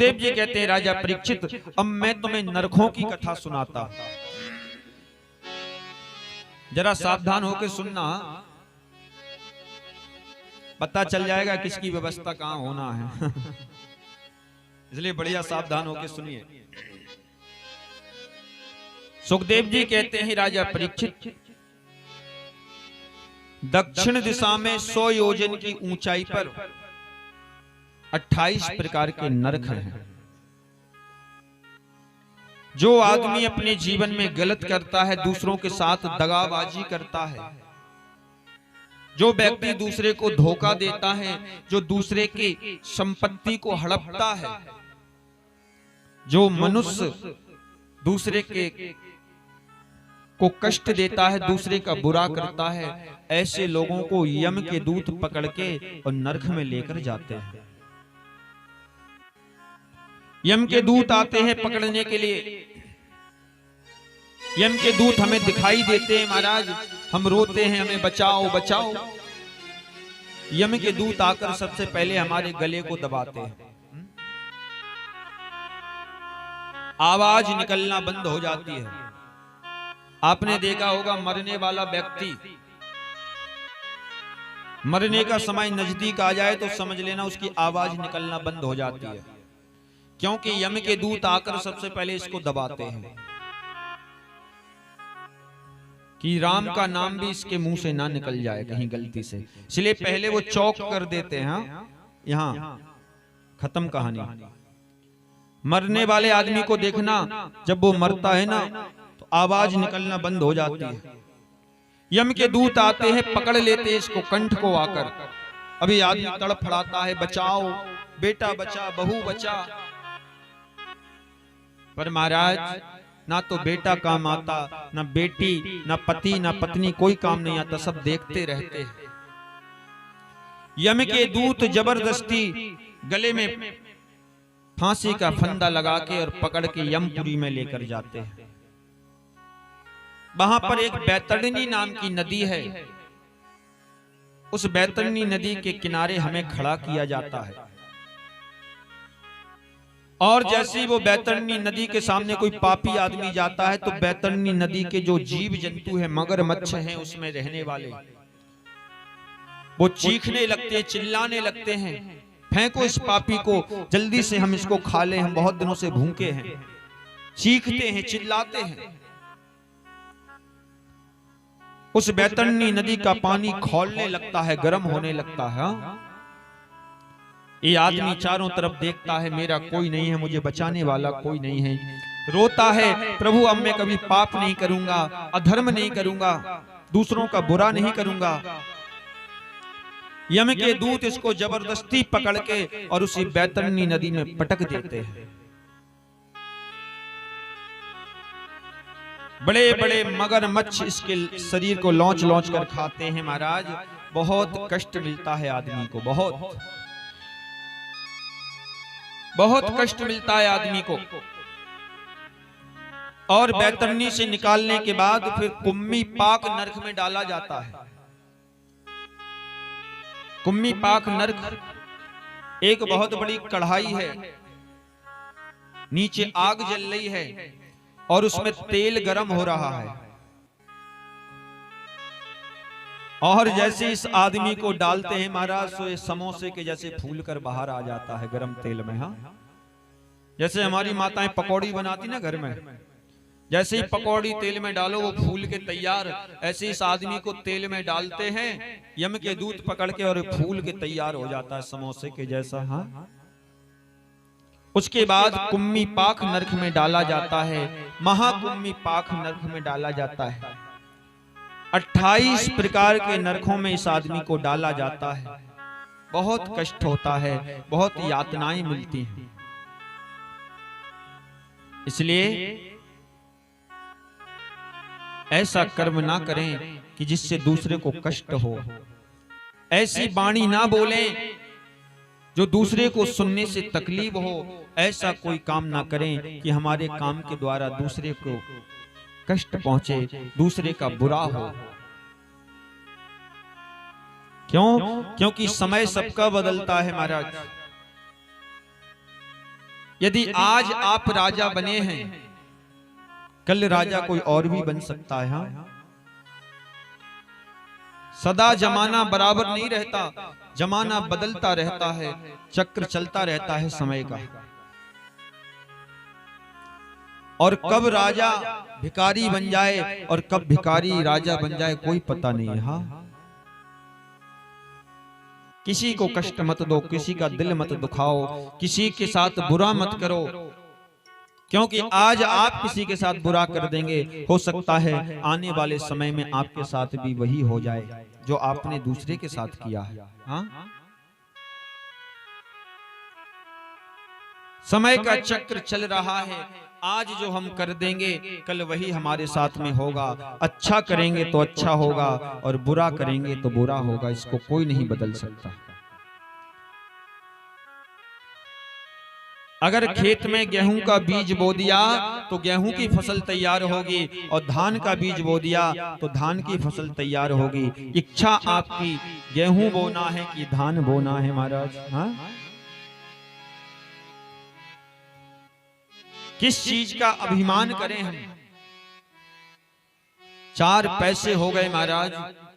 सुखदेव जी कहते हैं राजा परीक्षित, अब मैं तुम्हें नरकों की कथा सुनाता, जरा सावधान होकर सुनना, पता चल जाएगा किसकी व्यवस्था कहां होना है। इसलिए बढ़िया सावधान होकर सुनिए। सुखदेव जी कहते हैं राजा परीक्षित, दक्षिण दिशा में 100 योजन की ऊंचाई पर 28 प्रकार के नरक हैं। जो आदमी अपने जीवन में गलत करता है, दूसरों के साथ दगाबाजी करता है, जो व्यक्ति दूसरे को धोखा देता है, जो दूसरे की संपत्ति को हड़पता है, जो मनुष्य दूसरे को कष्ट देता है, दूसरे का बुरा करता है, ऐसे लोगों को यम के दूत पकड़ के और नरक में लेकर जाते हैं। यम के दूत आते हैं पकड़ने के लिए। यम के दूत हमें दिखाई देते हैं, महाराज हम रोते हैं, हमें बचाओ बचाओ। यम के दूत आकर सबसे पहले हमारे गले को दबाते हैं, आवाज निकलना बंद हो जाती है। आपने देखा होगा मरने वाला व्यक्ति, मरने का समय नजदीक आ जाए तो समझ लेना उसकी आवाज निकलना बंद हो जाती है, क्योंकि यम के दूत आकर सबसे पहले इसको दबाते हैं कि राम का नाम भी इसके मुंह से ना निकल जाए कहीं गलती से। इसलिए पहले वो चौक कर देते हैं। यहां खत्म कहानी। मरने वाले आदमी को देखना, जब वो मरता है ना तो आवाज निकलना बंद हो जाती है। यम के दूत आते हैं, पकड़ लेते हैं इसको कंठ को आकर। अभी आदमी तड़फड़ाता है, बचाओ बेटा बचा, बहू बचा। पर महाराज ना तो बेटा काम आता, ना बेटी, ना पति, ना पत्नी, कोई काम नहीं आता, सब देखते रहते हैं। यम के दूत जबरदस्ती गले में फांसी का फंदा लगा के और पकड़ के यमपुरी में लेकर जाते हैं। वहां पर एक बैतरणी नाम की नदी है, उस बैतरणी नदी के किनारे हमें खड़ा किया जाता है। और जैसे ही वो बैतरणी नदी के सामने कोई पापी आदमी जाता है तो बैतरणी नदी के जो जीव जंतु हैं, मगरमच्छ हैं, उसमें रहने वाले, वो चीखने लगते हैं, चिल्लाने लगते हैं, फेंको इस पापी को, जल्दी से हम इसको खा लें, हम बहुत दिनों से भूखे हैं। चीखते हैं, चिल्लाते हैं। उस बैतरणी नदी का पानी खौलने लगता है, गर्म होने लगता है। ये आदमी चारों तरफ देखता है, मेरा कोई नहीं है, मुझे बचाने वाला कोई नहीं है। रोता है, प्रभु अब मैं कभी पाप नहीं करूंगा, अधर्म नहीं करूंगा, दूसरों का बुरा नहीं करूंगा। यम के दूत इसको जबरदस्ती पकड़ के और उसी बैतरणी नदी में पटक देते हैं। बड़े बड़े मगरमच्छ इसके शरीर को लौंच लौंच कर खाते हैं। महाराज बहुत कष्ट मिलता है आदमी को, बहुत कष्ट मिलता है आदमी को। और बैतरणी से निकालने के बाद फिर कुम्मी पाक नरक में डाला जाता है। कुम्मी पाक नरक एक बहुत बड़ी कढ़ाई है, नीचे आग जल रही है और उसमें तेल गरम हो रहा है। और जैसे इस आदमी को डालते हैं महाराज, तो ये समोसे के जैसे फूल कर बाहर आ जाता है गरम तेल में। हाँ, जैसे हमारी माताएं पकौड़ी बनाती ना घर में, जैसे ही पकौड़ी तेल में डालो वो फूल के तैयार, ऐसे इस आदमी को तेल में डालते हैं, यम के दूत पकड़ के और फूल के तैयार हो जाता है समोसे के जैसा। हाँ, उसके बाद कुम्मी पाक नरक में डाला जाता है, महाकुम्मी पाक नरक में डाला जाता है। 28 प्रकार के नरकों में इस आदमी को डाला जाता है। बहुत कष्ट होता है, बहुत यातनाएं मिलती हैं। इसलिए ऐसा कर्म ना करें कि जिससे दूसरे को कष्ट हो, ऐसी वाणी ना बोलें जो दूसरे को सुनने से तकलीफ हो, ऐसा कोई काम ना करें कि हमारे काम के द्वारा दूसरे को कष्ट पहुंचे, दूसरे का बुरा हो। क्यों? क्योंकि समय सबका बदलता है महाराज। यदि आज आप राजा बने हैं, कल राजा कोई और भी बन सकता है। हाँ, सदा जमाना बराबर नहीं रहता, जमाना बदलता रहता है, चक्र चलता रहता है समय का। और कब राजा भिखारी बन जाए और कब भिखारी राजा बन जाए कोई पता नहीं है। हाँ, किसी को कष्ट मत दो, किसी का दिल मत दुखाओ, किसी के साथ बुरा मत करो, क्योंकि आज आप किसी के साथ बुरा कर देंगे, हो सकता है आने वाले समय में आपके साथ भी वही हो जाए जो आपने दूसरे के साथ किया है। हाँ? समय का चक्र चल रहा है, आज जो हम कर देंगे कल वही हमारे साथ में होगा। अच्छा करेंगे तो अच्छा होगा और बुरा करेंगे तो बुरा होगा, इसको कोई नहीं बदल सकता। अगर खेत में गेहूं का बीज बो दिया तो गेहूं की फसल तैयार होगी, और धान का बीज बो दिया तो धान की फसल तैयार होगी। इच्छा आपकी गेहूं बोना है कि धान बोना है महाराज? हाँ? किस चीज का अभिमान करें हम? 4 पैसे हो गए महाराज,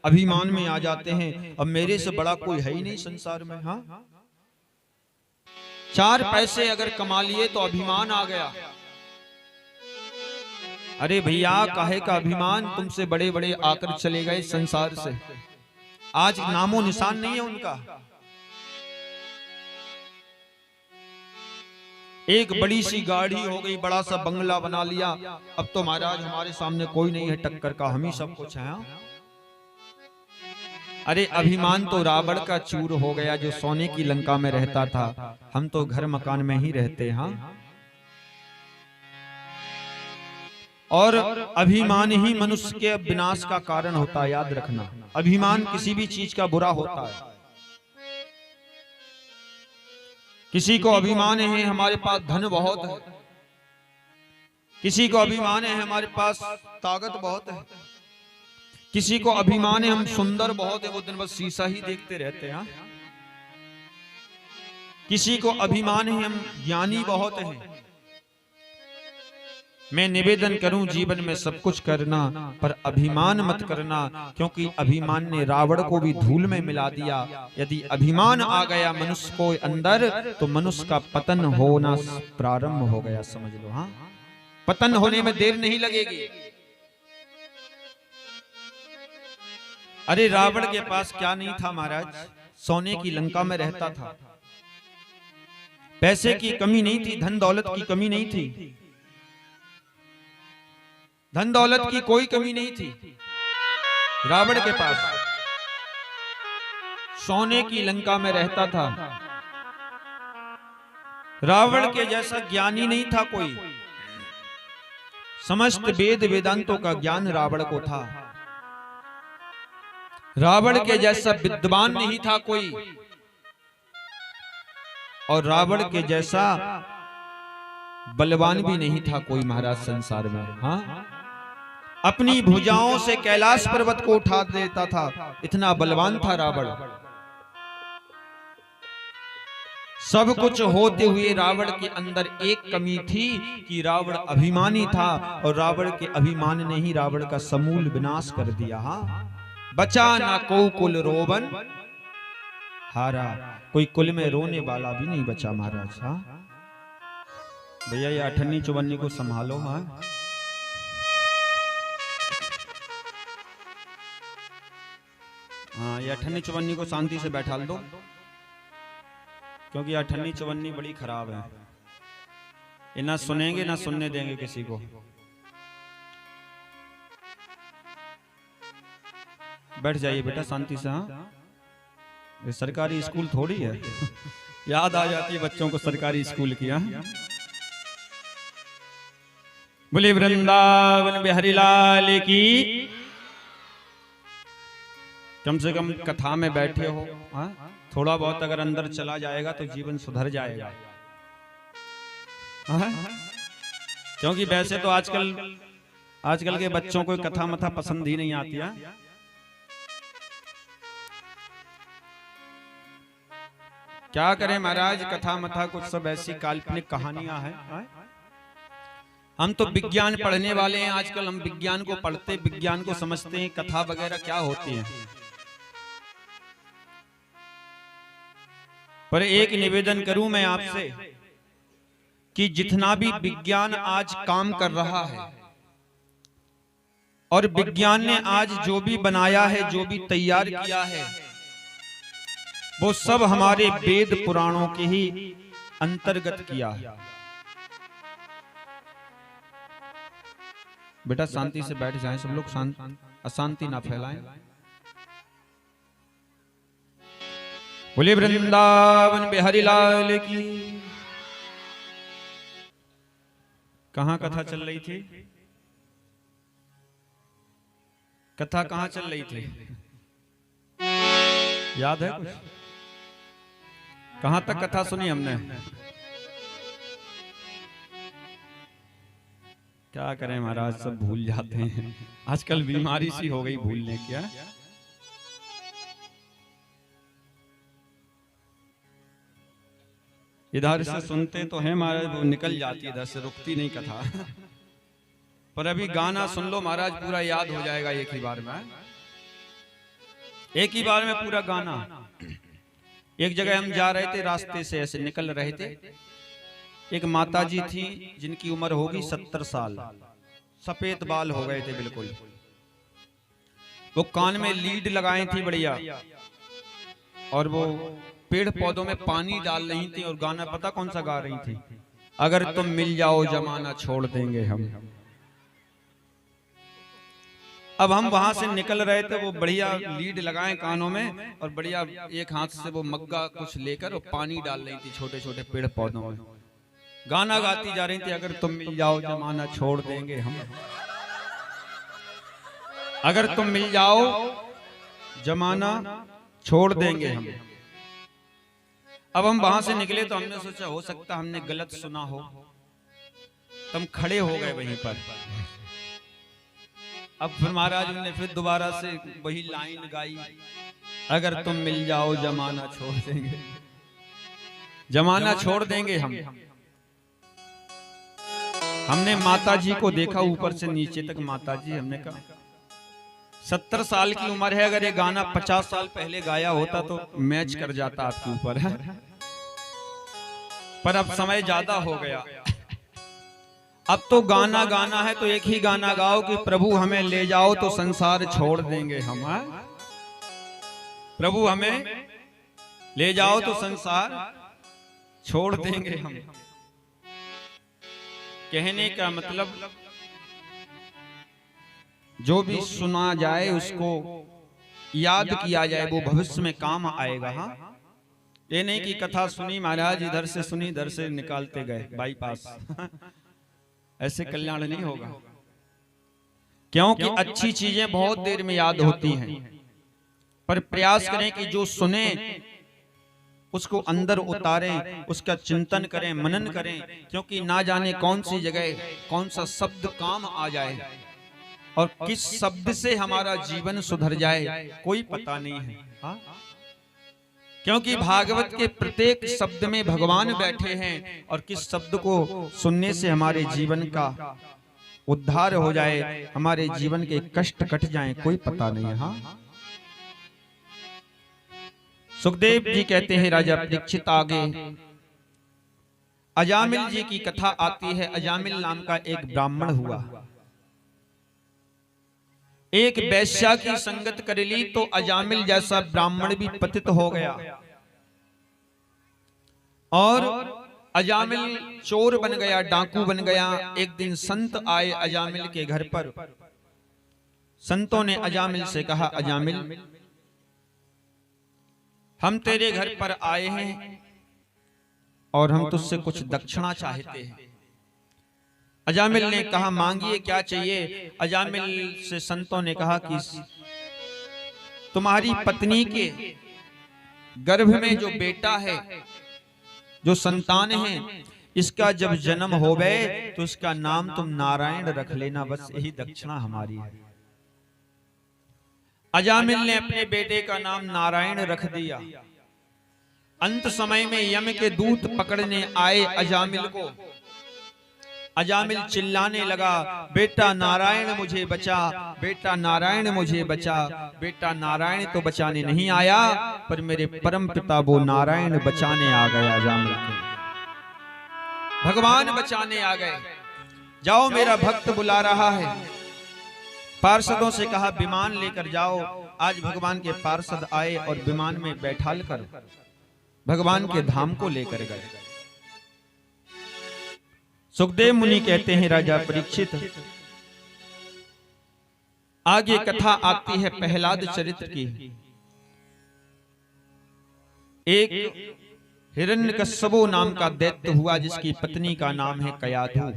अभिमान में आ जाते हैं, अब मेरे से बड़ा कोई है ही नहीं संसार में। हाँ, 4 पैसे अगर कमा लिए तो अभिमान आ गया। अरे भैया, काहे का अभिमान? तुमसे बड़े बड़े आकर चले गए संसार से, आज नामो निशान नहीं है उनका। एक बड़ी सी गाड़ी हो गई, बड़ा सा बंगला बना लिया, अब तो महाराज हमारे सामने कोई नहीं है टक्कर का, हम ही सब कुछ है। अरे अभिमान तो रावण का चूर हो गया, जो सोने की लंका में रहता था, हम तो घर मकान में ही रहते। हाँ, और अभिमान ही मनुष्य के विनाश का कारण होता है, याद रखना। अभिमान किसी भी चीज का बुरा होता है। किसी को अभिमान है हमारे पास धन बहुत है, किसी को अभिमान है हमारे पास ताकत बहुत है, किसी को अभिमान है हम सुंदर बहुत है, वो दिन भर शीशा ही देखते रहते हैं। किसी को अभिमान है हम ज्ञानी बहुत हैं। मैं निवेदन करूं जीवन में सब कुछ करना, पर अभिमान मत करना, क्योंकि अभिमान ने रावण को भी धूल में मिला दिया। यदि अभिमान आ गया मनुष्य को अंदर तो मनुष्य का पतन होना प्रारंभ हो गया, समझ लो। हाँ, पतन होने में देर नहीं लगेगी। अरे रावण के पास क्या नहीं था महाराज? सोने की लंका में रहता था, पैसे की कमी नहीं थी, धन दौलत की कमी नहीं थी, धन दौलत की कोई कमी नहीं थी रावण के पास। सोने की लंका में रहता था। रावण के जैसा ज्ञानी नहीं था कोई, समस्त वेद वेदांतों का ज्ञान रावण को था। रावण के जैसा विद्वान नहीं था कोई, और रावण के जैसा बलवान भी नहीं था कोई महाराज संसार में। हाँ, अपनी भुजाओं से कैलाश पर्वत को उठा देता था, इतना बलवान था रावण। सब कुछ होते हुए रावण के अंदर एक कमी थी कि रावण अभिमानी था, और रावण के अभिमान ने ही रावण का समूल विनाश कर दिया। हाँ, बचा ना को कुल रोवन हारा, कोई कुल में रोने वाला भी नहीं बचा महाराज। हाँ भैया, ये अठन्नी चौवन्नी को संभालो। हाँ, हाँ, ये अठन्नी चौवन्नी को शांति से बैठा दो, क्योंकि अठन्नी चौवन्नी बड़ी खराब है, ये ना सुनेंगे ना सुनने देंगे किसी को। बैठ जाइए बेटा शांति से। हाँ, ये सरकारी स्कूल थोड़ी है। याद आ जाती है बच्चों को सरकारी स्कूल की। हाँ, बोले वृंदावन बिहारी लाल की। कम से कम कथा में बैठे हो, हाँ, थोड़ा बहुत अगर अंदर चला जाएगा तो जीवन सुधर जाएगा। हाँ? क्योंकि वैसे तो आजकल के बच्चों को कथा मथा पसंद ही नहीं आती है। क्या करें महाराज, कथा मथा कुछ सब ऐसी काल्पनिक कहानियां हैं। हम तो विज्ञान पढ़ने वाले हैं, आजकल हम विज्ञान को पढ़ते, विज्ञान को समझते हैं, कथा वगैरह क्या होती है। पर एक निवेदन करूं मैं आपसे कि जितना भी विज्ञान आज काम कर रहा है और विज्ञान ने आज जो भी बनाया है, जो भी तैयार किया है, वो सब हमारे वेद पुराणों के ही अंतर्गत किया है। बेटा शांति से बैठ जाएं सब लोग, अशांति ना फैलाएं। बोले वृंदावन बिहारी लाल की। कहां कथा चल रही थी? कथा कहां चल रही थी? याद है कुछ? कहां तक कथा सुनी हमने? क्या करें महाराज, सब भूल जाते हैं, आजकल बीमारी सी हो गई भूलने की। इधर से सुनते तो हैं महाराज, वो निकल जाती है, इधर से रुकती नहीं कथा। पर अभी गाना सुन लो महाराज, पूरा याद हो जाएगा एक ही बार में, एक ही बार में पूरा गाना। एक जगह हम जा रहे थे, रास्ते से ऐसे निकल रहे थे, एक माताजी थी जिनकी उम्र होगी 70 साल, सफेद बाल हो गए थे बिल्कुल, वो कान में लीड लगाए थी बढ़िया, और वो पेड़ पौधों में पानी डाल रही थी, और गाना पता कौन सा गा रही थी? अगर तुम मिल जाओ जमाना छोड़ देंगे हम। अब हम वहां से निकल रहे थे, वो बढ़िया लीड लगाए कानों में, और बढ़िया एक हाथ से वो मग्गा कुछ लेकर वो पानी डाल रही थी छोटे छोटे पेड़ पौधों में, गाना गाती जा रही थी, अगर तुम मिल जाओ जमाना छोड़ देंगे हम, अगर तुम मिल जाओ जमाना छोड़ देंगे हम। अब हम वहां से निकले तो हमने सोचा हो सकता हमने गलत सुना हो, तो हम खड़े हो गए वहीं पर। अब फिर महाराज ने फिर दोबारा से वही लाइन गाई, अगर तुम मिल जाओ जमाना छोड़ देंगे, जमाना छोड़ देंगे हम। हमने माता जी को देखा ऊपर से नीचे तक, माता जी, हमने कहा 70 साल की उम्र है, अगर ये गाना 50 साल पहले गाया होता तो मैच कर जाता आपके ऊपर है, पर अब समय ज्यादा हो गया। अब तो गाना गाना है तो एक ही गाना गाओ कि प्रभु हमें ले जाओ तो संसार छोड़ देंगे हम। प्रभु हमें ले जाओ तो संसार छोड़ देंगे हम। कहने का मतलब जो भी सुना जाए उसको याद किया जाए, वो भविष्य में काम आएगा। हाँ, ये नहीं कि कथा सुनी महाराज, इधर से सुनी इधर से निकालते गए बाईपास। ऐसे कल्याण नहीं होगा, क्योंकि अच्छी चीजें बहुत देर में याद होती हैं, पर प्रयास करें कि जो सुने उसको अंदर उतारें, उसका चिंतन करें, मनन करें, क्योंकि ना जाने कौन सी जगह कौन सा शब्द काम आ जाए और किस शब्द से हमारा जीवन सुधर जाए कोई पता नहीं है। हाँ? क्योंकि भागवत के प्रत्येक शब्द में भगवान बैठे हैं, और किस शब्द को सुनने से हमारे जीवन का उद्धार हो जाए, हमारे जीवन के कष्ट कट जाएं, कोई पता नहीं है। हाँ? सुखदेव जी कहते हैं, राजा परीक्षित आगे अजामिल जी की कथा आती है। अजामिल नाम का एक ब्राह्मण हुआ, एक वैश्या की संगत कर ली तो अजामिल जैसा ब्राह्मण भी पतित हो गया, और अजामिल चोर बन गया, डाकू बन गया। एक दिन संत आए अजामिल के घर पर। संतों ने अजामिल से कहा, अजामिल हम तेरे घर पर आए हैं और हम तुझसे कुछ दक्षिणा चाहते हैं। अजामिल ने कहा, मांगिए, क्या चाहिए? अजामिल से संतों ने कहा कि तुम्हारी पत्नी के गर्भ में जो बेटा है, जो संतान है, इसका जब जन्म हो गए तो इसका नाम तुम नारायण रख लेना, बस यही दक्षिणा हमारी है। अजामिल ने अपने बेटे का नाम नारायण रख दिया। अंत समय में यम के दूत पकड़ने आए अजामिल को। अजामिल चिल्लाने लगा, बेटा नारायण मुझे बचा, बेटा नारायण मुझे बचा। बेटा नारायण तो बचाने नहीं आया, पर मेरे परम पिता वो नारायण बचाने आ गया। अजामिल को भगवान बचाने आ गए। जाओ मेरा भक्त बुला रहा है। पार्षदों से कहा विमान लेकर जाओ। आज भगवान के पार्षद आए और विमान में बैठाल कर भगवान के धाम को लेकर गए। सुखदेव मुनि कहते हैं, राजा परीक्षित, आगे कथा आती है प्रहलाद चरित्र की। एक हिरण्यकश्यपो नाम का दैत्य हुआ, जिसकी पत्नी का नाम है कयाधु।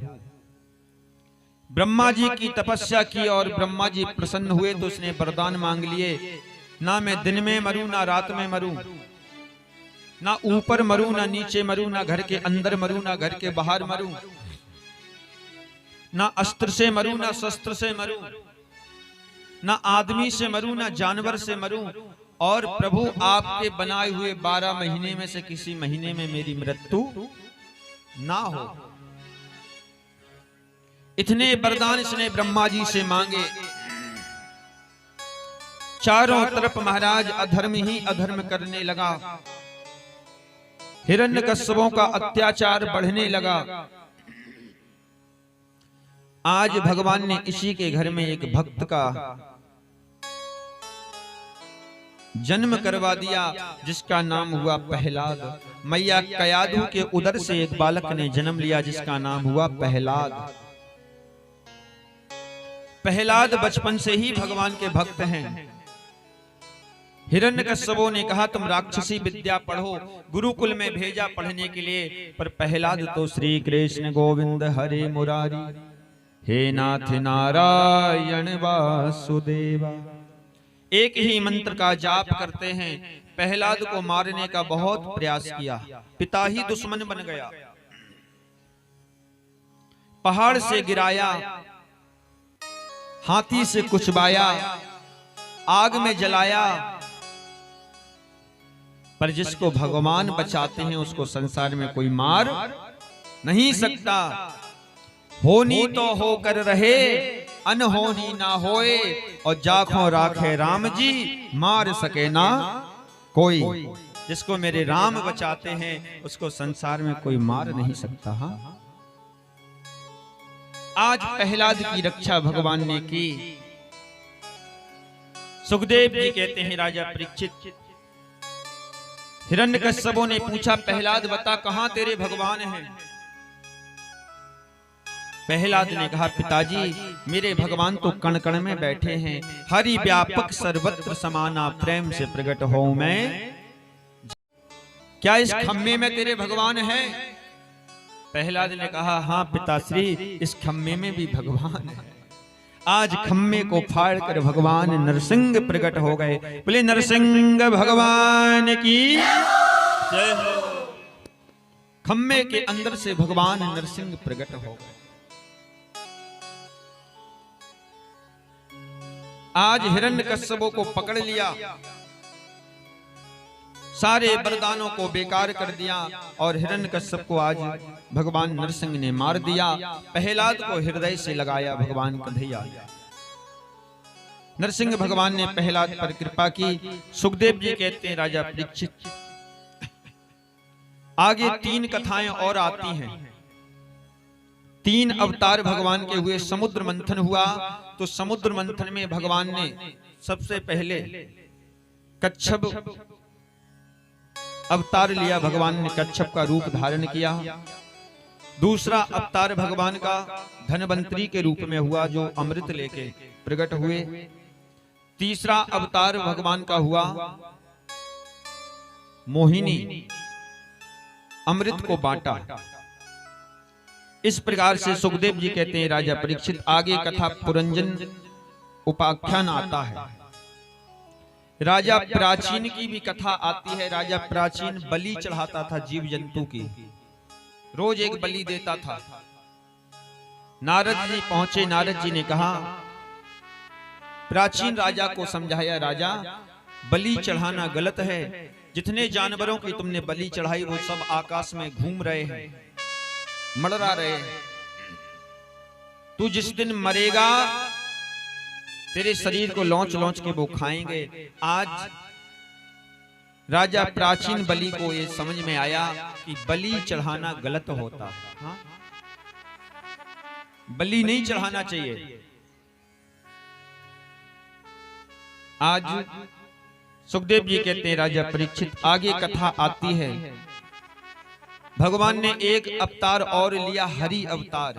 ब्रह्मा जी की तपस्या की और ब्रह्मा जी प्रसन्न हुए तो उसने वरदान मांग लिए, ना मैं दिन में मरूं ना रात में मरूं, ना ऊपर मरूं ना नीचे मरूं, ना घर के अंदर मरूं ना घर के बाहर मरूं, ना अस्त्र से मरूं ना शस्त्र से मरूं, ना आदमी से मरूं ना जानवर से मरूं, और प्रभु आपके बनाए हुए 12 महीने में से किसी महीने में मेरी मृत्यु ना हो। इतने वरदान इसने ब्रह्मा जी से मांगे। चारों तरफ महाराज अधर्म ही अधर्म करने लगा। हिरण्यकश्यपों का अत्याचार बढ़ने लगा। आज भगवान ने इसी के घर में एक भक्त का जन्म करवा दिया, जिसका नाम हुआ प्रहलाद। मैया कयाधु के उदर से एक बालक ने जन्म लिया, जिसका नाम हुआ प्रहलाद। प्रहलाद बचपन से ही भगवान के भक्त हैं। हिरण्यकश्यपों ने कहा तुम राक्षसी विद्या पढ़ो, गुरुकुल में भेजा पढ़ने के लिए, पर प्रहलाद तो श्री कृष्ण गोविंद हरे मुरारी, हे नाथ नारायण वासुदेवा एक ही मंत्र का जाप करते हैं। प्रहलाद को मारने का बहुत प्रयास किया, पिता ही दुश्मन बन गया। पहाड़ से गिराया, हाथी से कुचबाया, आग में जलाया, पर जिसको भगवान बचाते हैं उसको संसार में कोई मार नहीं सकता। होनी तो होकर रहे, अनहोनी ना होए, और जाखों राखे राम जी, मार सके ना कोई। जिसको मेरे राम बचाते हैं उसको संसार में कोई मार नहीं सकता। हाँ, आज प्रहलाद की रक्षा भगवान ने की। सुखदेव जी कहते हैं, राजा परीक्षित, हिरण्यकश्यपों ने पूछा प्रहलाद बता कहां तेरे भगवान हैं। प्रहलाद ने कहा पिताजी मेरे भगवान तो कण कण में बैठे हैं, हरि व्यापक सर्वत्र समाना, प्रेम से प्रकट हो मैं। क्या इस खम्मे में तेरे भगवान हैं? प्रहलाद ने कहा हाँ पिताश्री, इस खम्मे में भी भगवान है। आज खम्मे को फाड़ कर भगवान नरसिंह प्रकट हो गए। बोले नरसिंह भगवान की जय हो। खम्मे के अंदर से भगवान नरसिंह प्रकट हो गए। आज हिरण्यकश्यपों को पकड़ लिया, सारे वरदानों को बेकार कर दिया, और हिरण्यकश्यप को आज भगवान नरसिंह ने मार दिया। प्रहलाद को हृदय से लगाया भगवान कन्हैया। नरसिंह भगवान ने प्रहलाद पर कृपा की। सुखदेव जी कहते हैं राजा परीक्षित, आगे 3 कथाएं और आती हैं। 3 अवतार भगवान के हुए। समुद्र मंथन हुआ तो समुद्र मंथन में भगवान ने सबसे पहले कच्छप अवतार लिया। भगवान ने कच्छप का रूप धारण किया। दूसरा अवतार भगवान का धनवंतरी के रूप में हुआ, जो अमृत लेके प्रकट हुए। तीसरा अवतार भगवान का हुआ मोहिनी, अमृत को बांटा। इस प्रकार से सुखदेव जी कहते हैं राजा परीक्षित, आगे कथा पुरंजन उपाख्यान आता है। राजा प्राचीन की भी कथा आती है। राजा प्राचीन बलि चढ़ाता था जीव जंतु की, रोज एक बलि देता था। नारद जी पहुंचे। नारद जी ने कहा, प्राचीन राजा को समझाया, राजा बलि चढ़ाना गलत है, जितने जानवरों की तुमने बलि चढ़ाई वो सब आकाश में घूम रहे हैं, मड़रा रहे हैं। तू जिस दिन मरेगा तेरे शरीर को लौंच लौंच के वो खाएंगे। आज राजा प्राचीन बलि को ये समझ में आया कि बलि चढ़ाना गलत होता है। हाँ? बलि नहीं चढ़ाना चाहिए। आज सुखदेव जी कहते हैं राजा परीक्षित, आगे कथा आती है, भगवान ने एक अवतार और लिया, हरि अवतार।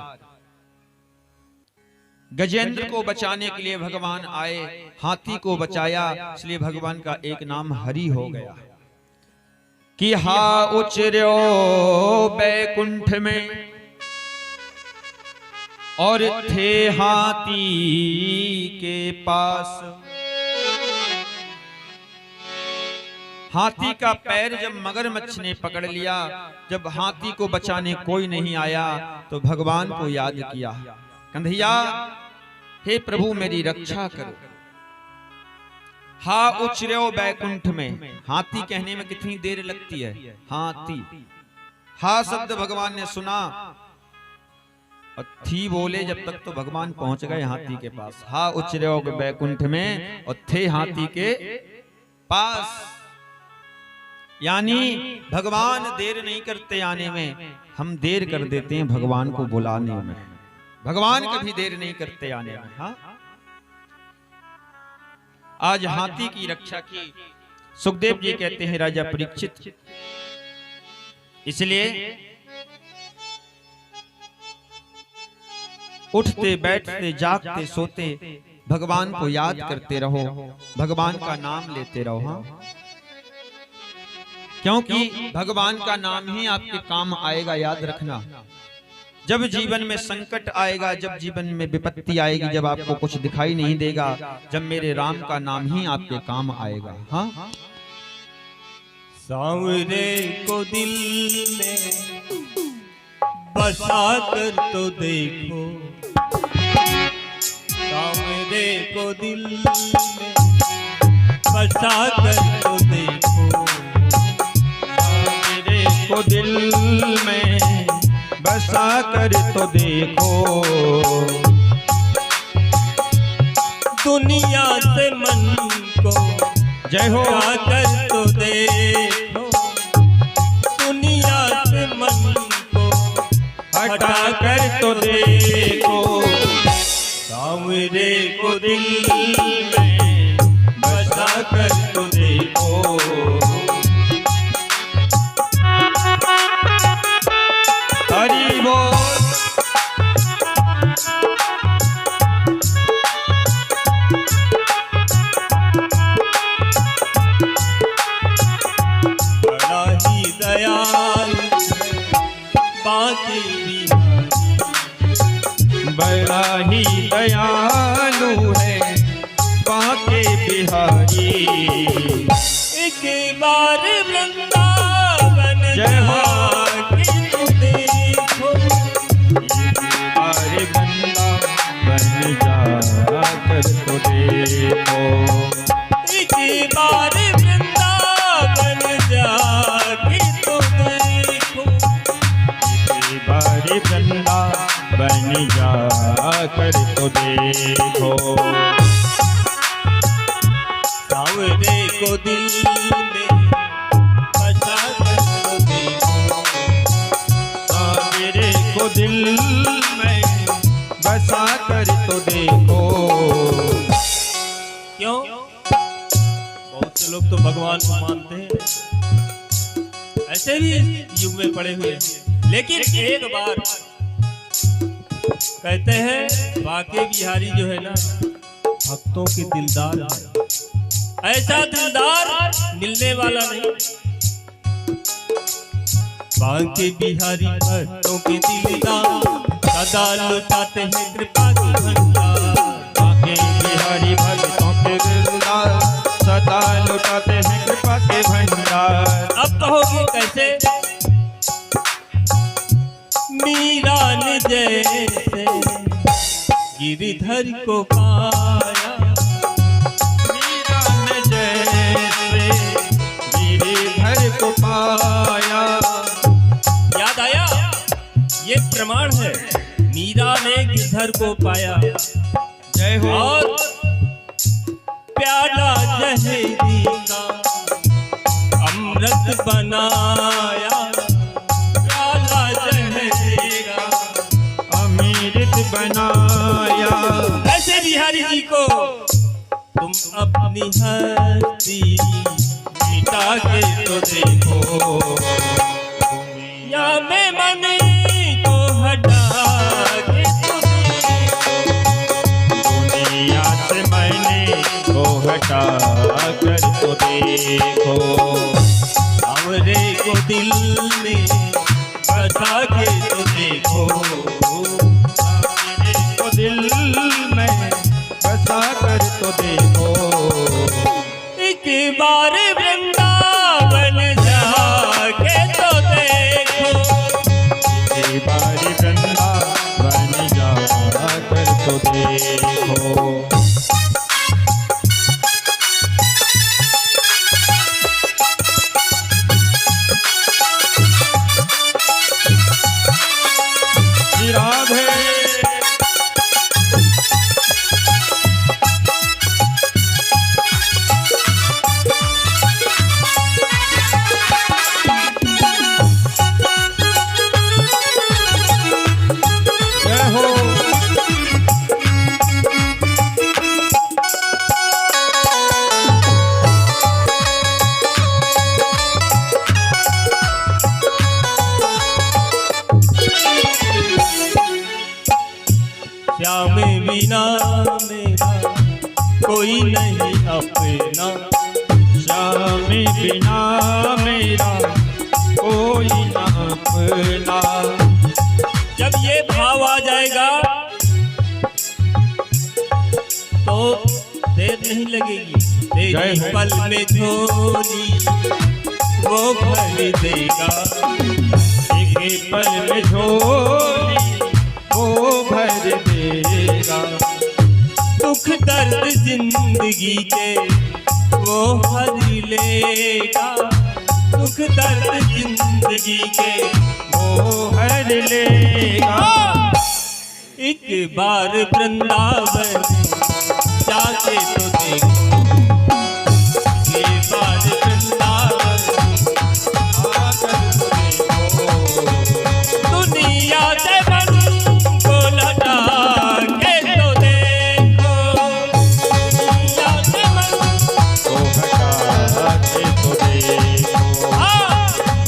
गजेंद्र को बचाने के लिए भगवान आए, हाथी को बचाया, इसलिए भगवान का एक नाम हरि हो गया। कि हा उचर्यो बैकुंठ में और थे हाथी के पास। हाथी का पैर जब मगरमच्छ ने पकड़ लिया, जब हाथी को बचाने कोई नहीं आया तो भगवान को याद किया, कन्हैया हे प्रभु मेरी रक्षा करो। हा उचर्यो बैकुंठ में, हाथी कहने में कितनी देर लगती है, हाथी। हा शब्द भगवान ने सुना और थी बोले जब तक तो भगवान पहुंच गए हाथी के पास। हा उचर्यो बैकुंठ में और थे हाथी के पास, यानी भगवान देर नहीं करते आने में, हम देर कर देते हैं भगवान को बुलाने में। भगवान कभी देर नहीं करते आने में। हाँ? आज हाथी की रक्षा की सुखदेव जी कहते हैं राजा परीक्षित, इसलिए उठते बैठते जागते सोते भगवान को याद करते रहो, भगवान का नाम लेते रहो। हाँ? क्योंकि भगवान का नाम ही आपके काम आएगा, याद रखना। जब जीवन में संकट आएगा, जब जीवन में विपत्ति आएगी, जब आपको कुछ दिखाई नहीं देगा, जब मेरे राम का नाम ही आपके काम आएगा। हाँ? सांवरे को दिल में बसा कर तो देखो, सांवरे को दिल में बसा कर तो देखो, सांवरे को दिल में बसा कर तो देखो, दुनिया से मन को जय हो कर तो देखो, दुनिया से मन को हटा कर तो देखो, सांवरे को दिल में बसा कर तो देखो। हरि बोल। बड़ा ही दयाल बाकी बड़ा ही दयालु है बाके बिहारी। एक बार वृंदावन जय हो। तो देखो, बारे बंदा बन जा कर तो देखो, एक बार वृंदावन जाके तो देखो, बारे बंदा बन जा कर तो देखो। सांवरे को दिल में बसा कर तो देखो, सांवरे को दिल में बसा कर तो देखो। क्यों? बहुत से लोग तो भगवान को मानते हैं, ऐसे भी युग में पड़े हुए हैं, लेकिन एक बार कहते हैं बाके बिहारी जो है ना भक्तों के दिलदार है, ऐसा दिलदार मिलने वाला नहीं। बाके बिहारी भक्तों के दिलदार सदा लुटाते हैं कृपा की भंडार, बाके बिहारी भक्तों के दिलदार सदा लुटाते हैं कृपा के भंडार। अब कहोगे कैसे? मीरा ने जैसे गिरिधर को पाया, मीरा ने जैसे गिरिधर बनाया। याद आया, ये प्रमाण है मीरा ने गिरधर को पाया जय हो। और प्याला जहेरी का अमृत बनाया, प्याला जहेरी का अमृत बनाया। ऐसे बिहारी जी को तुम अपनी हस्ती मिटा के तो देखो, या मैं मन को हटा के तो दुनिया से मैंने को हटा कर तो देखो, हमरे को दिल में बसा के तो देखो, मेरे को दिल में बसा कर तो देखो। एक बार वृंदावन जाके तो देखो, एक बार वृंदावन जा कर तो देखो। राधे जय हो। श्याम बिना मेरा कोई नहीं अपना, श्याम बिना मेरा कोई न अपना। जब ये भाव आ जाएगा तो देर नहीं लगेगी, जय तेरी हो। पल में झोली वो भर देगा, एक पल में झोली वो भर देगा। दुख दर्द जिंदगी के वो हर लेगा, दुख दर्द जिंदगी के वो हर लेगा। एक बार वृंदावन जाके तो देखो, एक बार वृंदावन आकर तो देखो। दुनिया से मन को लटा के तो देखो, दुनिया से मन तो हटा के तो देखो।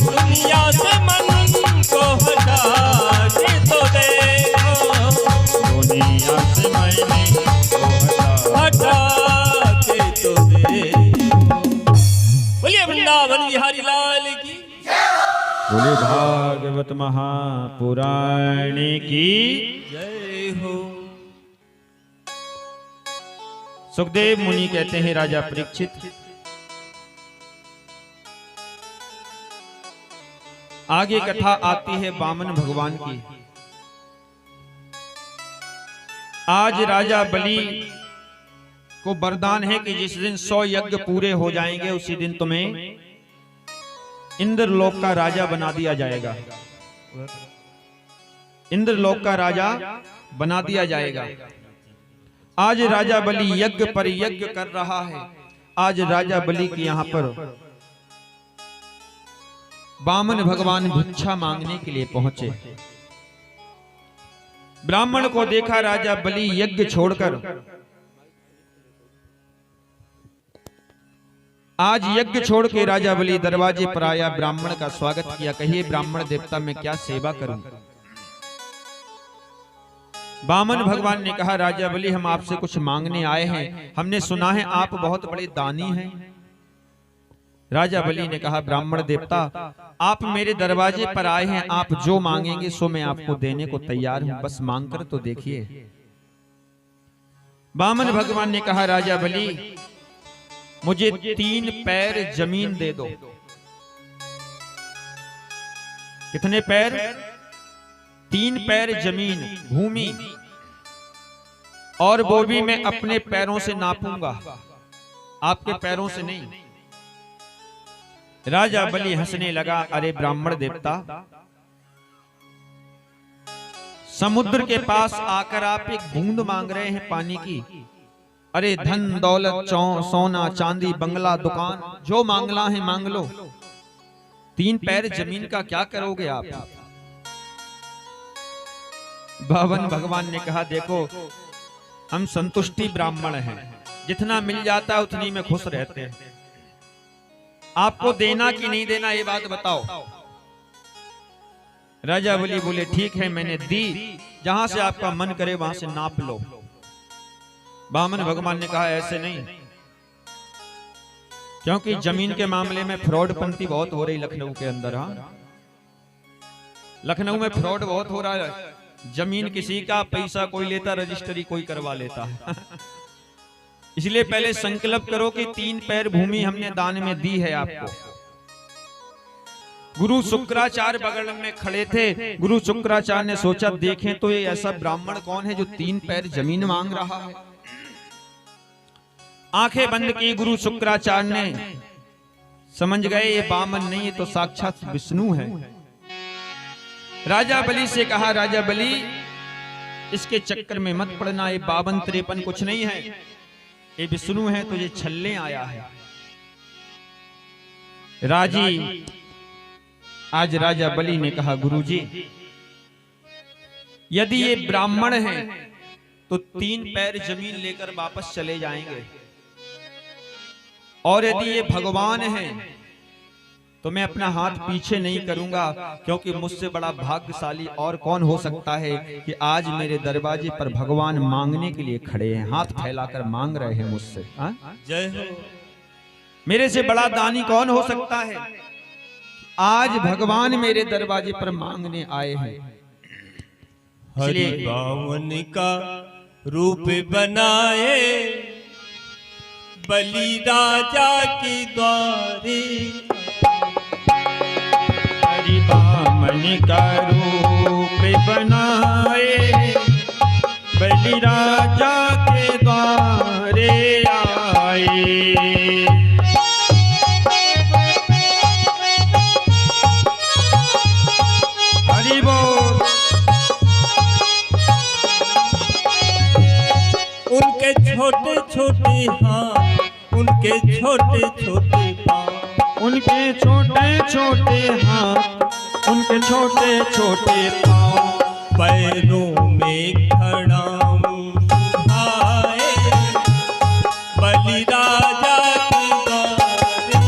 दुनिया से मन को हटा के तो देखो, दुनिया से मैंने तो हटा हटा के तो देखो। बोलिए वृंदावन बिहारी लाल की, बोले भागवत महापुराण की। जय हो। सुखदेव मुनि कहते हैं राजा परीक्षित, आगे कथा आती है वामन भगवान की। आज राजा बलि को वरदान है कि जिस दिन 100 यज्ञ पूरे हो जाएंगे उसी दिन तुम्हें इंद्रलोक का राजा बना दिया जाएगा। इंद्रलोक का राजा बना दिया जाएगा। आज राजा बलि यज्ञ पर यज्ञ कर रहा है। आज राजा बलि के यहाँ पर वामन भगवान भिक्षा मांगने के लिए पहुंचे। ब्राह्मण को देखा राजा बलि यज्ञ छोड़कर आज यज्ञ छोड़ के राजा बलि दरवाजे पर आया, ब्राह्मण का स्वागत किया। कहिए ब्राह्मण देवता मैं क्या सेवा करूं? वामन भगवान ने कहा राजा बलि हम आपसे कुछ मांगने आए हैं, हमने सुना है आप बहुत बड़े दानी हैं। राजा बलि ने कहा ब्राह्मण देवता आप मेरे दरवाजे पर आए हैं, आप जो मांगेंगे सो मैं आपको देने को तैयार हूं, बस मांग कर तो देखिए। वामन भगवान ने कहा राजा बलि मुझे 3 पैर जमीन दे दो। कितने पैर? 3 पैर जमीन भूमि, और वो भी मैं अपने पैरों से नापूंगा, आपके पैरों से नहीं। राजा बलि हंसने लगा, अरे ब्राह्मण देवता, समुद्र के पास आकर आप एक बूंद मांग रहे हैं पानी की। अरे धन दौलत सोना चांदी बंगला दुकान जो मांगना है मांग लो, 3 पैर जमीन का क्या करोगे आप? बावन भगवान ने कहा, देखो हम संतुष्टि ब्राह्मण हैं, जितना मिल जाता है उतनी में खुश रहते हैं। आपको देना कि नहीं देना ये बात बताओ। राजा बलि बोले, ठीक है मैंने दी, जहां से आपका मन करे वहां से नाप लो। बामन भगवान ने कहा, ऐसे नहीं, क्योंकि जमीन के मामले में फ्रॉडपंती बहुत हो रही लखनऊ के अंदर। हाँ, लखनऊ में फ्रॉड बहुत हो रहा है। जमीन किसी का, पैसा कोई लेता, रजिस्ट्री कोई करवा लेता है। इसलिए पहले संकल्प करो कि 3 पैर भूमि हमने दान में दी है आपको। गुरु शुक्राचार्य बगल में खड़े थे। गुरु शुक्राचार्य ने सोचा, देखें तो ये ऐसा ब्राह्मण कौन है जो 3 पैर जमीन मांग रहा है। आंखें बंद की गुरु शुक्राचार्य ने, समझ गए ये बामन नहीं, ये तो साक्षात विष्णु है। राजा बलि से कहा, राजा बलि इसके चक्कर में मत पड़ना, ये 52-53 कुछ नहीं है, ये विष्णु है, तुझे छलने आया है। राजी आज राजा बलि ने कहा, गुरुजी यदि ये ब्राह्मण हैं तो 3 पैर जमीन लेकर वापस चले जाएंगे, और यदि ये भगवान हैं तो मैं अपना हाथ पीछे नहीं करूंगा, क्योंकि मुझसे बड़ा भाग्यशाली और कौन हो सकता है कि आज मेरे दरवाजे पर भगवान मांगने के लिए खड़े हैं, हाथ फैलाकर मांग रहे हैं मुझसे। जय हो। मेरे से बड़ा दानी कौन हो सकता है? आज भगवान मेरे दरवाजे पर मांगने आए हैं। हरि बावन का रूप बनाए बलि राजा के द्वारे, हरि बामन का रूप बनाए बलि राजा के द्वारे आए। हरि बोल। उनके छोटे छोटे हाथ, उनके छोटे छोटे पाँव, उनके छोटे छोटे हाथ, उनके छोटे छोटे पाँव, पैरों में खड़ाऊं सुहाए बलि राजा के द्वारे,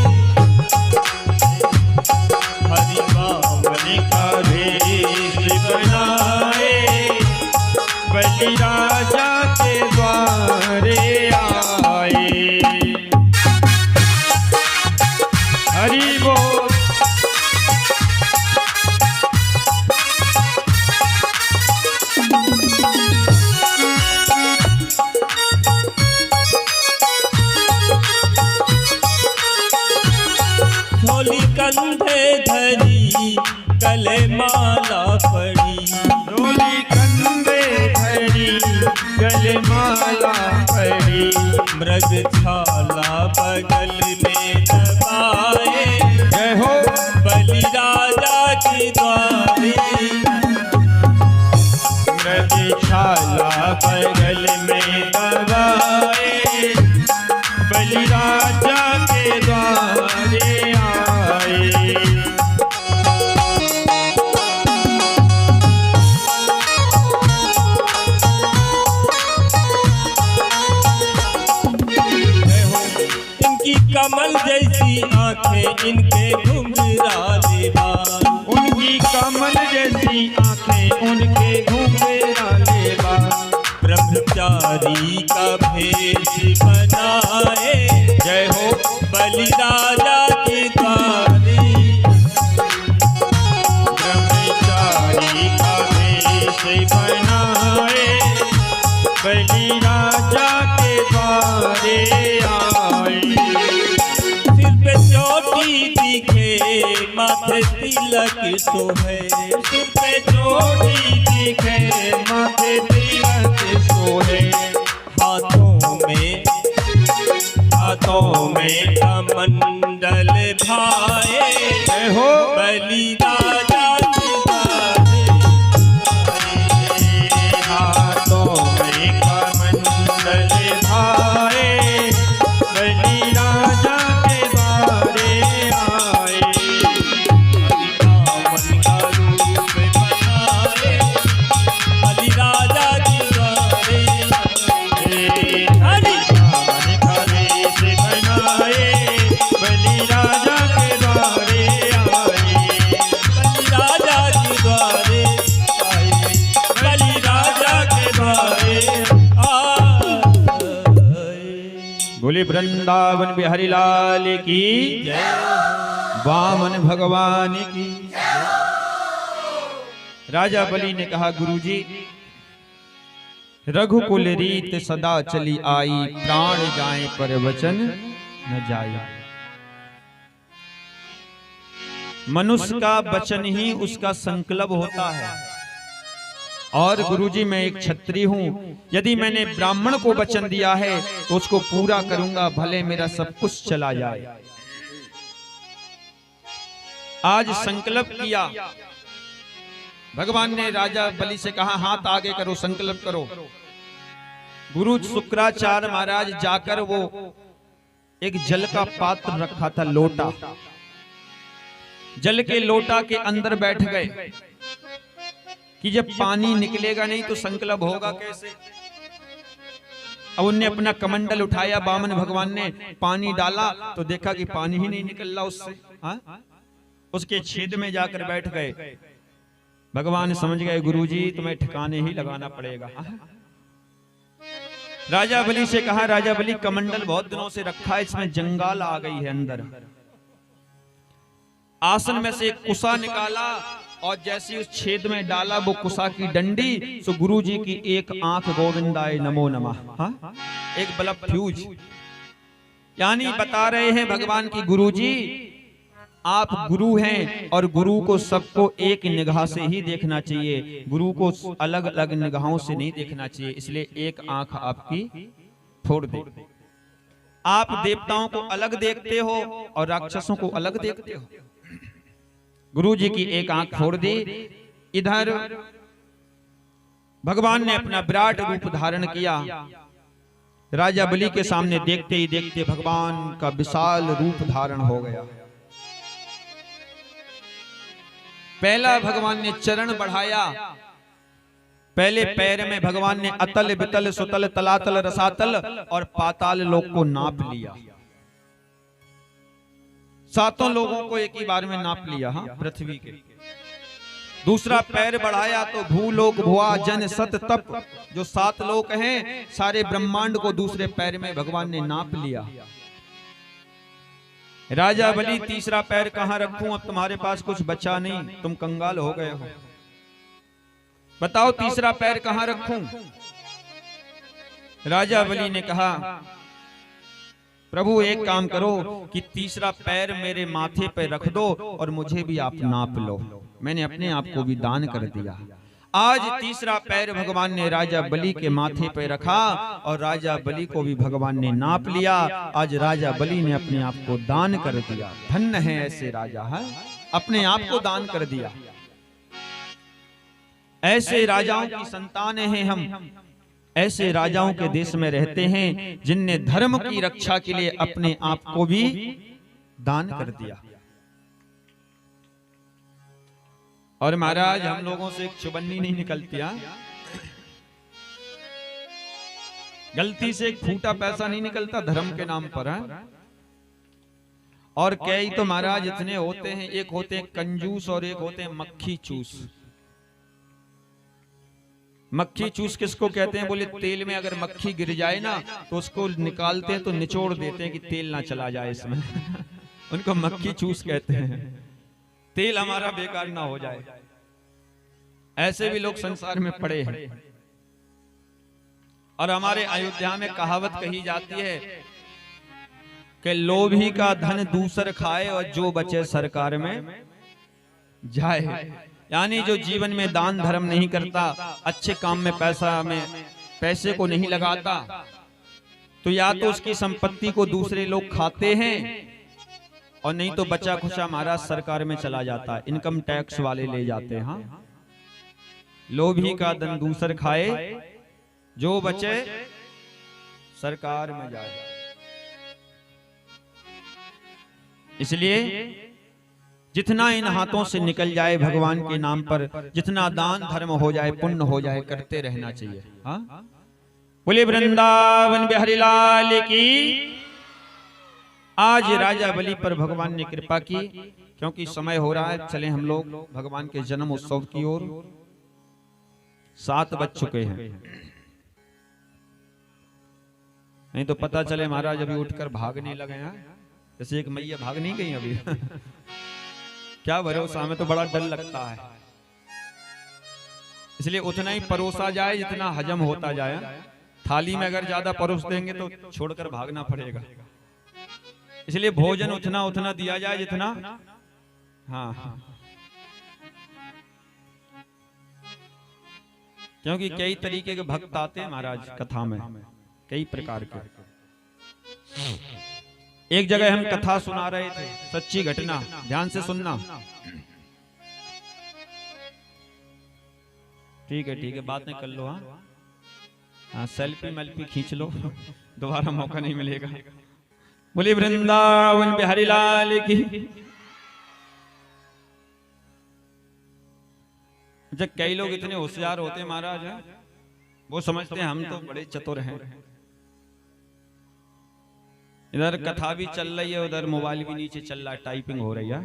हरि बामन का भेष बनाए बलि राजा के द्वारे आए। हरि बोल। झोली कंधे धरी गले माला पड़ी, झोली कंधे धरी गले माला पड़ी, मृग छाला बगल में दबाए, जय हो बलि राजा के द्वारे, मृग छाला बगल में दबाए बलि राजा के द्वारे आए। इनकी कमल जैसी आंखें, इनके घुंघराले बाल, उनकी कमल जैसी आंखें, उनके घुंघराले बाल, ब्रह्मचारी का भेष बनाए, जय हो बलि राजा के द्वारे, ब्रह्मचारी का भेष बनाए बलि राजा के द्वारे आए। सिर पे चोटी दिखे माथे तिलक सोहे, सिर पे चोटी दिखे माथे तिलक सोहे, हाथों में हाथों में कमंडल भाए जय हो बलि राजा के द्वारे हाथों में कमंडल भाए बलि राजा के द्वारे आए। रावण का रूप बनाए बलि राजा के द्वारे हरि रावण का वेश बनाए बलि राजा के द्वारे आए। बलि राजा के द्वारे आए बलि राजा के द्वारे आए। बोले वृंदावन बिहारी लाल की जय वामन भगवान की। राजा बलि ने कहा, गुरुजी रघुकुल रीत सदा चली आई, प्राण जाए पर वचन न जाए। मनुष्य का वचन ही उसका संकल्प होता है। और गुरुजी मैं एक क्षत्रिय हूं, यदि मैंने ब्राह्मण को वचन दिया है तो उसको पूरा करूंगा, भले मेरा सब कुछ चला जाए। आज संकल्प किया। भगवान ने राजा बलि से कहा, हाथ आगे करो, संकल्प करो। गुरु शुक्राचार्य महाराज जाकर वो एक जल का पात्र रखा था, लोटा, जल के लोटा के अंदर बैठ गए कि जब पानी निकलेगा नहीं तो संकल्प होगा कैसे। अब उनने अपना कमंडल उठाया, वामन भगवान ने पानी डाला तो देखा कि पानी ही नहीं निकल रहा उससे। उसके छेद में जाकर बैठ गए। भगवान समझ गए, गुरुजी तुम्हें ठिकाने ही लगाना पड़ेगा। राजा बलि से कहा, राजा बलि कमंडल बहुत दिनों से रखा है, इसमें जंगाल आ गई है अंदर। आसन में से एक कुसा निकाला और जैसे उस छेद में डाला वो कुसा की डंडी, तो गुरुजी की एक आंख गोविंदाय नमो नमः, एक बल्ब फ्यूज। यानी बता रहे हैं भगवान की, गुरुजी आप गुरु हैं और गुरु को सबको एक निगाह से ही देखना चाहिए, गुरु को अलग अलग निगाहों से नहीं देखना चाहिए, इसलिए एक आंख आपकी फोड़ दे। आप देवताओं को अलग देखते हो और राक्षसों को अलग देखते हो। गुरु जी की एक आंख फोड़ दी। इधर भगवान ने अपना विराट रूप धारण किया। राजा बलि के सामने देखते ही देखते भगवान का विशाल रूप धारण हो गया। पहला भगवान ने चरण बढ़ाया। पहले पैर में भगवान ने अतल वितल सुतल तलातल रसातल और पाताल लोक को नाप लिया। सातों लोगों को एक ही बार में नाप लिया, पृथ्वी के। दूसरा पैर बढ़ाया तो भूलोक भुआ जन सत तप, जो 7 लोक हैं सारे ब्रह्मांड को दूसरे पैर में भगवान ने नाप लिया। राजा बलि तीसरा पैर कहां रखूं, अब तुम्हारे पास कुछ बचा नहीं, तुम कंगाल हो गए हो, बताओ तीसरा पैर कहां रखूं। राजा बलि ने कहा, प्रभु एक काम करो कि तीसरा पैर मेरे माथे पे रख दो और मुझे भी आप नाप लो, मैंने अपने आप को भी दान कर दिया। आज तीसरा पैर भगवान ने राजा बलि के माथे पे रखा और राजा बलि को भी भगवान ने नाप लिया। आज राजा बलि ने अपने आप को दान कर दिया। धन्य है ऐसे राजा, है अपने आप को दान कर दिया। ऐसे राजाओं की संतान हैं हम, ऐसे राजाओं के देश में रहते हैं जिनने धर्म की रक्षा के लिए अपने आप को भी दान कर दिया। और महाराज हम लोगों से एक चुबन्नी नहीं निकलती, गलती से एक फूटा पैसा नहीं निकलता धर्म के नाम पर, है। और कई तो महाराज इतने होते हैं, एक होते हैं कंजूस और एक होते हैं मक्खी चूस। मक्खी चूस किसको कहते हैं, बोले तेल में अगर मक्खी गिर जाए ना तो उसको निकालते हैं तो निचोड़ देते हैं कि तेल ना चला जाए इसमें उनको मक्खी चूस कहते हैं, तेल हमारा बेकार ना हो जाए। ऐसे भी लोग संसार में पड़े हैं। और हमारे अयोध्या में कहावत कही जाती है कि लोभी का धन दूसर खाए और जो बचे सरकार में जाए। यानी जो जीवन में दान धर्म नहीं करता, अच्छे काम में पैसे को नहीं लगाता, तो या तो उसकी संपत्ति को दूसरे लोग खाते हैं और नहीं तो बचा खुचा महाराज सरकार में चला जाता है, इनकम टैक्स वाले ले जाते हैं। हाँ, लोभी का धन दूसर खाए, जो बचे सरकार में जाए। इसलिए जितना इन हाथों से निकल जाए भगवान के नाम पर, जितना दान धर्म हो जाए, पुण्य हो जाए, करते रहना चाहिए। हाँ, बोले वृंदावन बिहारी लाल की। आज राजा बलि पर भगवान ने कृपा की, क्योंकि समय हो रहा है, चले हम लोग भगवान के जन्म उत्सव की ओर। 7 बज चुके हैं, नहीं तो पता चले महाराज अभी उठकर भागने लगे हैं, जैसे एक मैया भाग नहीं गई अभी। क्या भरोसा, हमें तो बड़ा डर लगता है। इसलिए उतना ही परोसा जाए जितना हजम होता जाए। थाली में अगर ज्यादा परोस देंगे तो छोड़कर भागना पड़ेगा। इसलिए भोजन उतना उतना दिया जाए जितना। हाँ, क्योंकि कई तरीके के भक्त आते हैं महाराज कथा में, कई प्रकार के। एक जगह हम कथा सुना रहे थे, सच्ची घटना, ध्यान से सुनना। ठीक है, बात नहीं कर लो। हाँ, सेल्फी मेल्फी खींच लो, दोबारा मौका नहीं मिलेगा। बोले वृंदावन बिहारी लाल की। जब कई लोग इतने होशियार होते हैं महाराज, वो समझते हैं हम तो बड़े चतुर हैं। इधर कथा भी चल रही है, उधर मोबाइल भी नीचे चल रहा है, टाइपिंग हो रही है।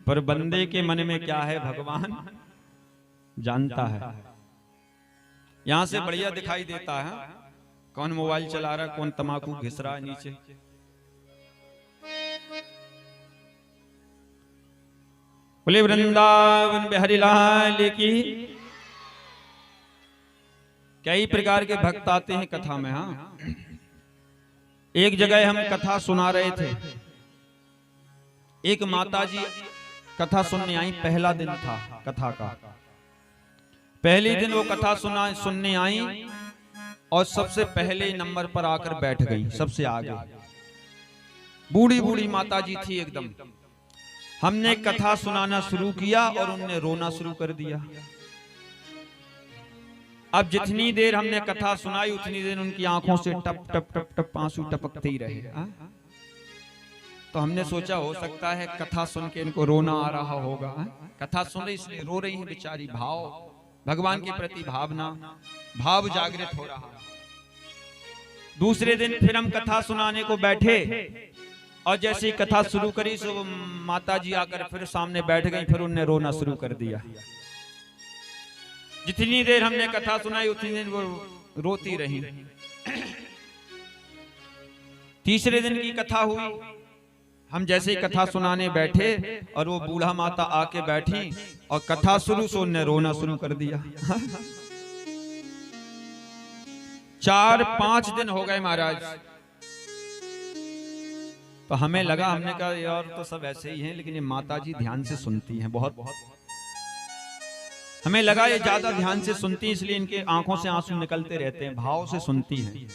पर बंदे के मन में क्या है भगवान जानता है। यहां से बढ़िया दिखाई देता है कौन मोबाइल चला रहा, कौन तमाकू घिस रहा है नीचे। बोले वृंदावन बिहारी लाल की। कई प्रकार के भक्त आते हैं कथा में। हाँ, एक जगह हम कथा सुना रहे थे, एक माताजी कथा सुनने आई। पहला दिन था कथा का, पहले दिन वो कथा सुनने आई और सबसे पहले नंबर पर आकर बैठ गई, सबसे आगे। बूढ़ी बूढ़ी माताजी थी एकदम। हमने कथा सुनाना शुरू किया और उनने रोना शुरू कर दिया। अब जितनी देर हमने कथा सुनाई उतनी देर उनकी आंखों से टप टप टप टप आंसू टपकते ही रहे। तो हमने सोचा हो सकता है कथा सुन के इनको रोना आ रहा होगा। कथा सुन रही इसलिए रो रही है बेचारी। भाव, भगवान के प्रति भावना, भाव जागृत हो रहा। दूसरे दिन फिर हम कथा सुनाने को बैठे और जैसे ही कथा शुरू करी सो माता जी आकर फिर सामने बैठ गई, फिर उनने रोना शुरू कर दिया। जितनी देर हमने कथा सुनाई उतनी देर वो रोती रही। तीसरे दिन की कथा हुई, हम जैसे ही कथा सुनाने बैठे और वो बूढ़ा माता आके बैठी और कथा शुरू से उनने रोना शुरू कर दिया। 4-5 दिन हो गए महाराज। तो हमें लगा, हमने कहा यार तो सब ऐसे ही हैं, लेकिन ये माता जी ध्यान से सुनती हैं बहुत। हमें लगा ये ज्यादा ध्यान से सुनती, इसलिए इनके आंखों से आंसू निकलते रहते हैं, भाव से सुनती हैं।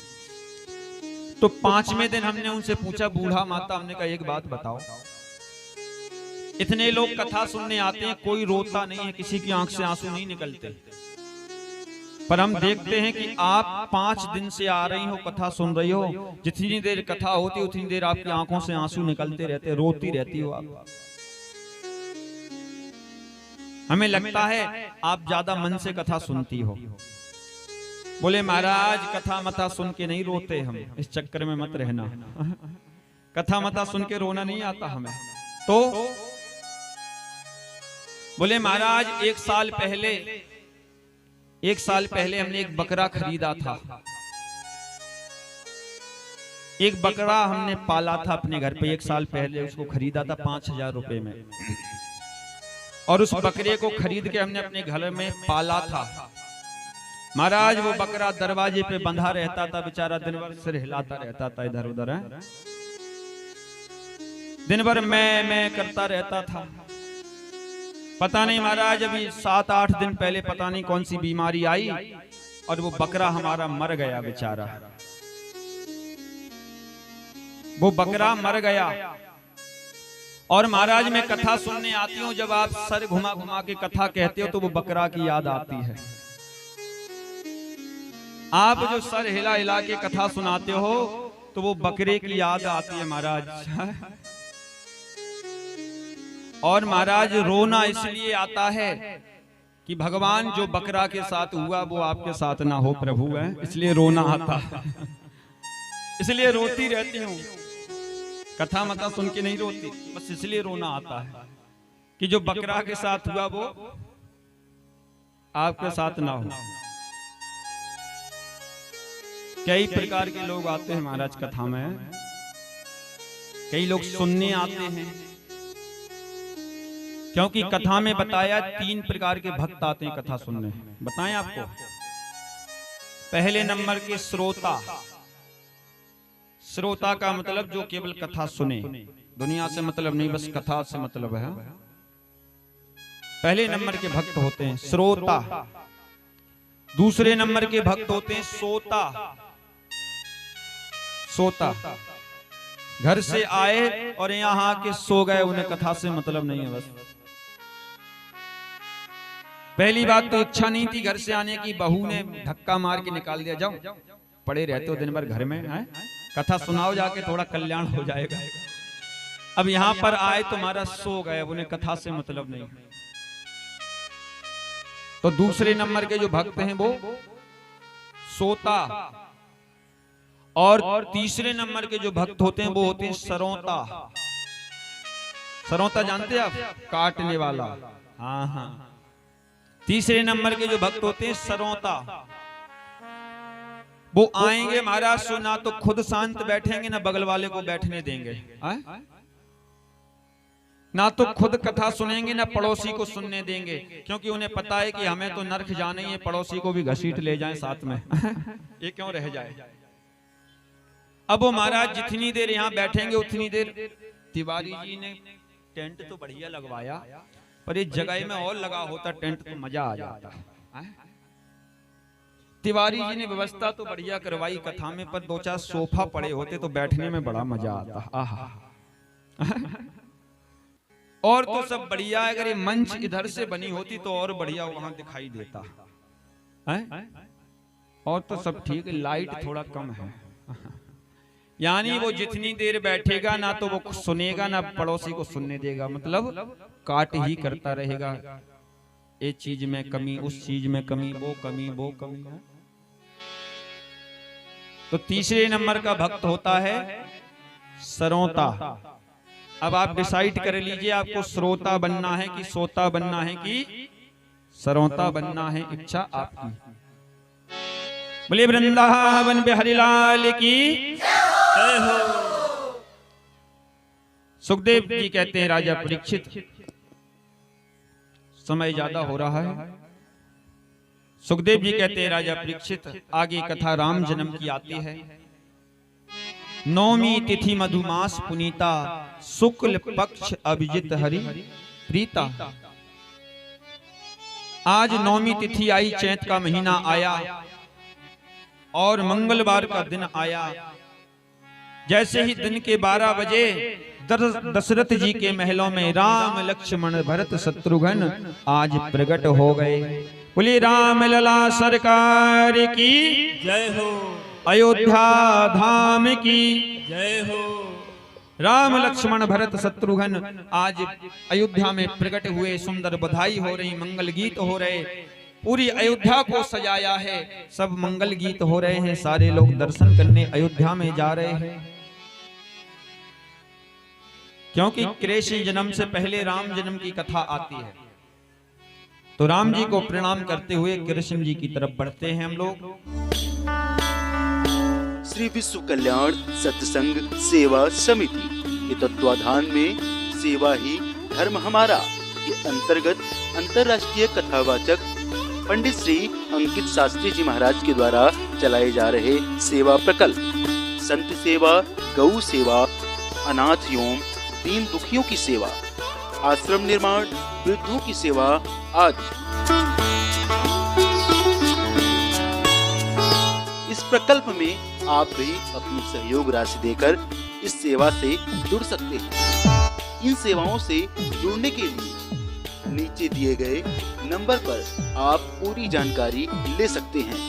तो 5वें दिन हमने उनसे पूछा, बूढ़ा माता, हमने कहा एक बात बताओ, इतने लोग कथा सुनने आते हैं, कोई रोता नहीं है, किसी की आंख से आंसू नहीं निकलते, पर हम देखते हैं कि आप 5 दिन से आ रही हो, कथा सुन रही हो, जितनी देर कथा होती उतनी देर आपकी आंखों से आंसू निकलते रहते, रोती रहती हो आप। हमें लगता है आप ज्यादा मन से कथा सुनती हो। बोले महाराज कथा मथा सुन के नहीं रोते हम, इस चक्कर में मत रहना। कथा मथा सुन के रोना नहीं आता हमें। तो बोले महाराज 1 साल पहले हमने एक बकरा खरीदा था। एक बकरा हमने पाला था अपने घर पे 1 साल पहले, उसको खरीदा था 5000 रुपए में। और उस बकरे को खरीद के हमने अपने घर में पाला था। महाराज वो बकरा दरवाजे पे बंधा रहता था, बेचारा दिन भर सिर हिलाता रहता था इधर उधर, दिन भर मैं करता रहता था। पता नहीं महाराज अभी 7-8 दिन पहले पता नहीं कौन सी बीमारी आई और वो बकरा हमारा मर गया बेचारा। वो बकरा मर गया। और महाराज मैं कथा सुनने आती हूँ, जब आप सर घुमा घुमा के कथा कहते हो तो वो बकरा की याद आती है। आप जो सर हिला हिला के कथा सुनाते हो तो वो बकरे की याद आती है महाराज। और महाराज रोना इसलिए आता है कि भगवान जो बकरा के साथ हुआ वो आपके साथ ना हो प्रभु है, इसलिए रोना आता है। इसलिए रोती रहती हूँ, कथा मता सुन के नहीं रोती, बस इसलिए रोना आता है कि जो बकरा के साथ हुआ वो आपके साथ ना हो। कई प्रकार के लोग आते हैं महाराज कथा में, कई लोग सुनने आते हैं, क्योंकि कथा में बताया 3 प्रकार के भक्त आते हैं कथा सुनने। बताएं आपको, पहले नंबर के श्रोता। श्रोता का मतलब जो केवल कथा सुने, दुनिया से मतलब नहीं, बस कथा से मतलब है। पहले नंबर के भक्त होते हैं श्रोता। दूसरे नंबर के भक्त होते हैं सोता। सोता घर से आए और यहाँ आके सो गए, उन्हें कथा से मतलब नहीं है। बस पहली बात तो इच्छा नहीं थी घर से आने की, बहू ने धक्का मार के निकाल दिया, जाओ पड़े रहते हो दिन भर घर में, है कथा सुनाओ जाके, थोड़ा कल्याण हो जाएगा। अब यहाँ पर आए तो महाराज सो गए, उन्हें कथा से मतलब नहीं। तो दूसरे नंबर के जो भक्त हैं वो सोता। और तीसरे नंबर के जो भक्त होते हैं वो होते हैं सरोता। सरोता जानते हैं आप, काटने वाला। हाँ हाँ, तीसरे नंबर के जो भक्त होते हैं सरोता, वो आएंगे महाराज सो, ना तो खुद शांत बैठेंगे ना बगल वाले को बैठने देंगे, ना तो खुद कथा सुनेंगे ना पड़ोसी को सुनने देंगे, क्योंकि उन्हें पता है कि हमें तो नरक जाना ही है, पड़ोसी को भी घसीट ले जाएं साथ में। ये क्यों रह जाए। अब वो महाराज जितनी देर यहाँ बैठेंगे उतनी देर, तिवारी जी ने टेंट तो बढ़िया लगवाया, पर इस जगह में और लगा होता टेंट तो मजा आ जाता। तिवारी जी ने व्यवस्था तो बढ़िया करवाई कथा में, पर 2-4 सोफा पड़े होते तो बैठने में बड़ा मजा आता। आहा। और तो सब बढ़िया, अगर ये मंच इधर से बनी होती तो और बढ़िया वहां दिखाई देता है। और तो सब ठीक, लाइट थोड़ा कम है। यानी वो जितनी देर बैठेगा ना तो वो सुनेगा ना पड़ोसी को सुनने देगा, मतलब काट ही करता रहेगा, एक चीज में कमी, उस चीज में कमी, वो कमी, वो कमी। तो तीसरे नंबर का भक्त होता है सरोता। अब आप डिसाइड कर लीजिए, आपको श्रोता बनना है कि सोता बनना है कि सरोता बनना है, इच्छा आपकी। बोले वृंदावन बिहारी लाल की जय हो। सुखदेव जी कहते हैं राजा परीक्षित, समय ज्यादा हो रहा है। सुखदेव जी कहते हैं राजा परीक्षित, आगे कथा राम जन्म की आती है। नौमी तिथि मधुमास पुनीता, शुक्ल पक्ष अभिजित हरि प्रीता। आज नौमी तिथि आई, चैत का महीना आया और मंगलवार का दिन आया। जैसे ही दिन के 12 बजे दशरथ जी के महलों में राम लक्ष्मण भरत शत्रुघ्न आज प्रकट हो गए। बोली राम लला सरकार की जय हो, अयोध्या धाम की जय हो। राम लक्ष्मण भरत शत्रुघ्न आज अयोध्या में प्रकट हुए, सुंदर बधाई हो रही, मंगल गीत हो रहे, पूरी अयोध्या को सजाया है, सब मंगल गीत हो रहे हैं, सारे लोग दर्शन करने अयोध्या में जा रहे हैं। क्योंकि कृष्ण जन्म से पहले राम जन्म की कथा आती है। तो राम जी को प्रणाम करते हुए कृष्ण जी की तरफ बढ़ते हैं हम लोग। श्री विश्व कल्याण सत्संग सेवा समिति के तत्वाधान में सेवा ही धर्म हमारा के अंतर्गत अंतर्राष्ट्रीय कथावाचक पंडित श्री अंकित शास्त्री जी महाराज के द्वारा चलाए जा रहे सेवा प्रकल्प, संत सेवा, गौ सेवा, अनाथ एवं दीन दुखियों की सेवा, आश्रम निर्माण, वृद्धों की सेवा आदि। इस प्रकल्प में आप भी अपनी सहयोग राशि देकर इस सेवा से जुड़ सकते हैं। इन सेवाओं से जुड़ने के लिए नीचे दिए गए नंबर पर आप पूरी जानकारी ले सकते हैं।